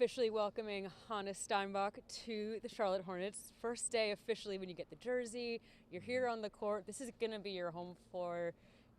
officially welcoming Hannes Steinbach to the Charlotte Hornets. First day officially when you get the jersey, you're here on the court. This is going to be your home floor.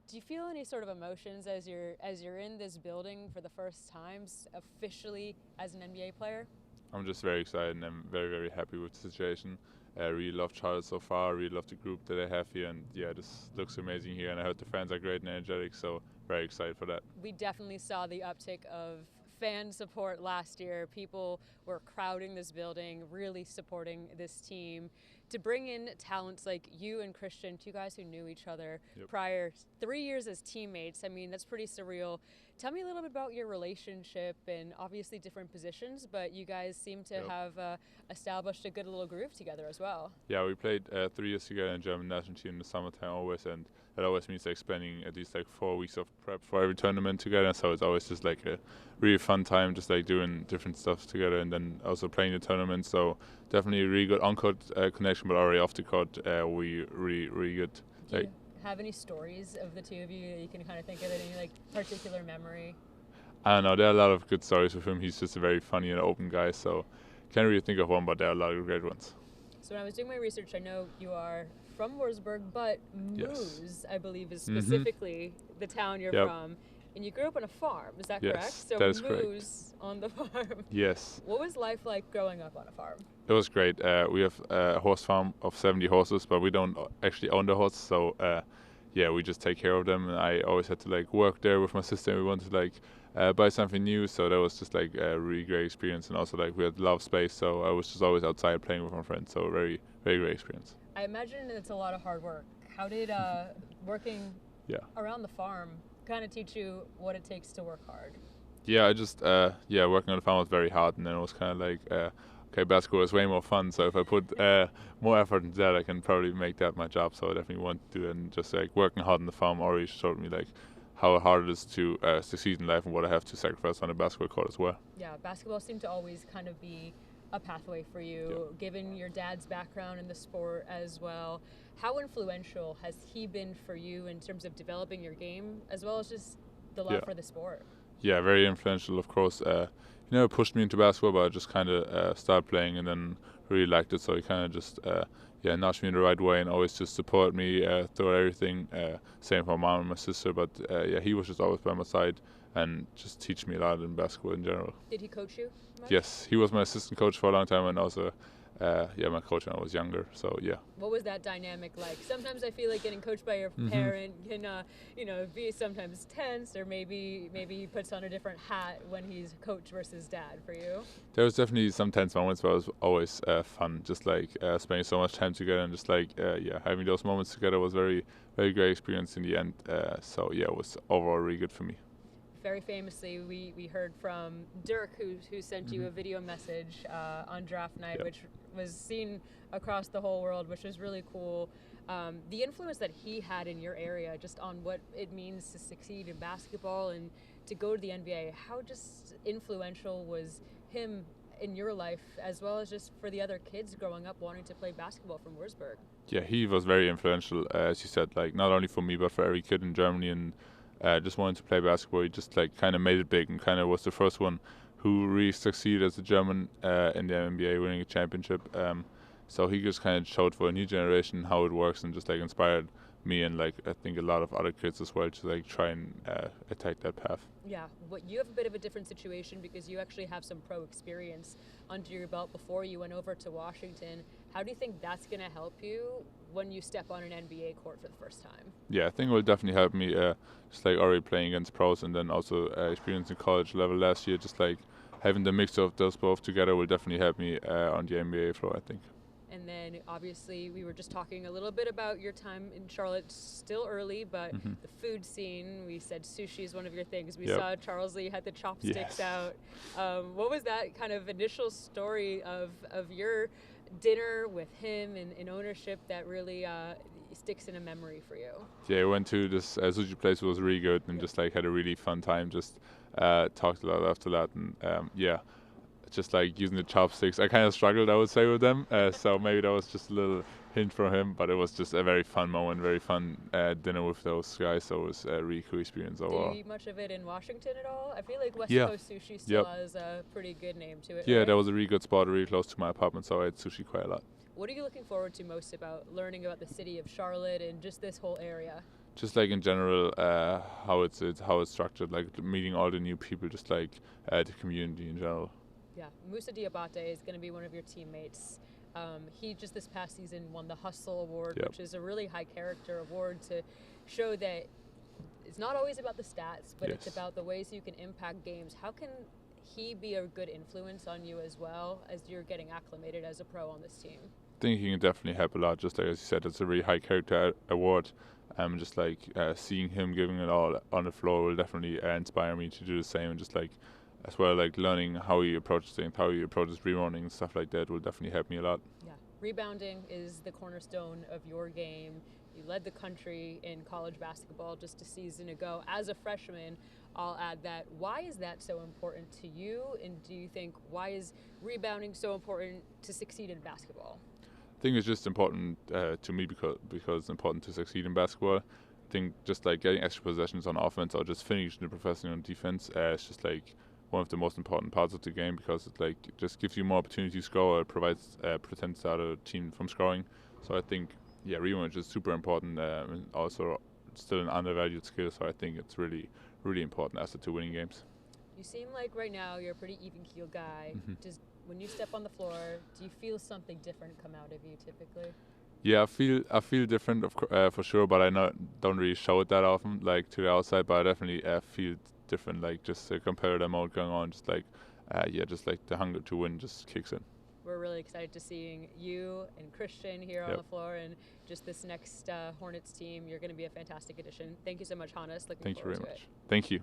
Do you feel any sort of emotions as you're in this building for the first time officially as an NBA player? I'm just very excited and I'm very, very happy with the situation. I really love Charlotte so far. I really love the group that I have here, and yeah, this looks amazing here. And I heard the fans are great and energetic, so very excited for that. We definitely saw the uptick of fan support last year. People were crowding this building, really supporting this team. To bring in talents like you and Christian, two guys who knew each other prior 3 years as teammates, I mean, that's pretty surreal. Tell me a little bit about your relationship, and obviously different positions, but you guys seem to have established a good little groove together as well. Yeah, we played 3 years together in the German national team in the summertime always, and that always means like spending at least like 4 weeks of prep for every tournament together. So it's always just like a really fun time, just like doing different stuff together, and then also playing the tournament. So definitely a really good on-court connection, but already off the court, we really good. Do you have any stories of the two of you that you can kind of think of, any like particular memory? I don't know, there are a lot of good stories with him. He's just a very funny and open guy, so can't really think of one, but there are a lot of great ones. So when I was doing my research, I know you are from Wurzburg, but Moose, I believe, is specifically the town you're from. And you grew up on a farm, is that correct? So that is Moose on the farm. Yes. What was life like growing up on a farm? It was great. We have a horse farm of 70 horses, but we don't actually own the horses, so yeah, we just take care of them. And I always had to like work there with my sister, and we wanted to like buy something new, so that was just like a really great experience. And also like we had a lot of space, so I was just always outside playing with my friends, so very, very great experience. I imagine it's a lot of hard work. How did working around the farm kind of teach you what it takes to work hard? Yeah, I just working on the farm was very hard, and then it was kind of like okay, basketball is way more fun, so if I put more effort into that, I can probably make that my job. So I definitely want to do it. And just like working hard on the farm already showed me like how hard it is to succeed in life and what I have to sacrifice on the basketball court as well. Yeah, basketball seemed to always kind of be a pathway for you, given your dad's background in the sport as well. How influential has he been for you in terms of developing your game, as well as just the love for the sport? Yeah, very influential, of course. He never pushed me into basketball, but I just kind of started playing and then really liked it. So he kind of just nudged me in the right way and always just supported me through everything. Same for my mom and my sister, but he was just always by my side and just teach me a lot in basketball in general. Did he coach you much? Yes, he was my assistant coach for a long time, and also my coach when I was younger. So yeah. What was that dynamic like? Sometimes I feel like getting coached by your parent can be sometimes tense, or maybe he puts on a different hat when he's coach versus dad for you. There was definitely some tense moments, but it was always fun. Just like spending so much time together, and just like having those moments together was very, very great experience in the end. So yeah, it was overall really good for me. Very famously, we heard from Dirk, who sent you a video message on draft night, which was seen across the whole world, which was really cool. The influence that he had in your area, just on what it means to succeed in basketball and to go to the NBA, how just influential was him in your life, as well as just for the other kids growing up wanting to play basketball from Wurzburg? Yeah, he was very influential, as you said, like not only for me, but for every kid in Germany, and just wanted to play basketball. He just like kind of made it big and kind of was the first one who really succeeded as a German in the NBA, winning a championship. So he just kind of showed for a new generation how it works, and just like inspired me and like I think a lot of other kids as well to like try and attack that path. Yeah, but you have a bit of a different situation because you actually have some pro experience under your belt before you went over to Washington. How do you think that's going to help you when you step on an NBA court for the first time? Yeah, I think it will definitely help me, just like already playing against pros, and then also experiencing college level last year, just like having the mix of those both together will definitely help me on the NBA floor, I think. And then obviously we were just talking a little bit about your time in Charlotte, still early, but the food scene, we said sushi is one of your things. We saw Charles Lee had the chopsticks out. What was that kind of initial story of your dinner with him and ownership that really sticks in a memory for you? Yeah, I went to this sushi place. It was really good, and just like had a really fun time, just talked a lot after that, and just like using the chopsticks. I kind of struggled, I would say, with them. So maybe that was just a little hint from him, but it was just a very fun moment, very fun dinner with those guys. So it was a really cool experience overall. Do you eat much of it in Washington at all? I feel like West Yeah. Coast sushi still has a pretty good name to it. Yeah, right? that was a really good spot, really close to my apartment, so I ate sushi quite a lot. What are you looking forward to most about learning about the city of Charlotte and just this whole area? Just like in general, how it's structured, like meeting all the new people, just like the community in general. Yeah, Moussa Diabate is going to be one of your teammates. He just this past season won the Hustle Award, which is a really high character award to show that it's not always about the stats, but it's about the ways you can impact games. How can he be a good influence on you as well as you're getting acclimated as a pro on this team? I think he can definitely help a lot. Just like as you said, it's a really high character award. Just like seeing him giving it all on the floor will definitely inspire me to do the same. And just like as well, like learning how he approaches things, how he approaches rebounding and stuff like that will definitely help me a lot. Yeah, rebounding is the cornerstone of your game. You led the country in college basketball just a season ago. As a freshman, I'll add that. Why is that so important to you? And do you think why is rebounding so important to succeed in basketball? I think it's just important to me because it's important to succeed in basketball. I think just like getting extra possessions on offense or just finishing the profession on defense, it's just like one of the most important parts of the game because it like just gives you more opportunity to score. It provides prevents the other team from scoring. So I think rebound is super important. And also still an undervalued skill. So I think it's really important asset to winning games. You seem like right now you're a pretty even-keeled guy. Just when you step on the floor, do you feel something different come out of you typically? Yeah, I feel different for sure, but I don't really show it that often, like to the outside. But I definitely feel different, like just a competitive mode going on. Just like just like the hunger to win just kicks in. We're really excited to seeing you and Christian here on the floor, and just this next Hornets team. You're going to be a fantastic addition. Thank you so much, Hannes. Looking forward to it. Thank you very much. Thank you.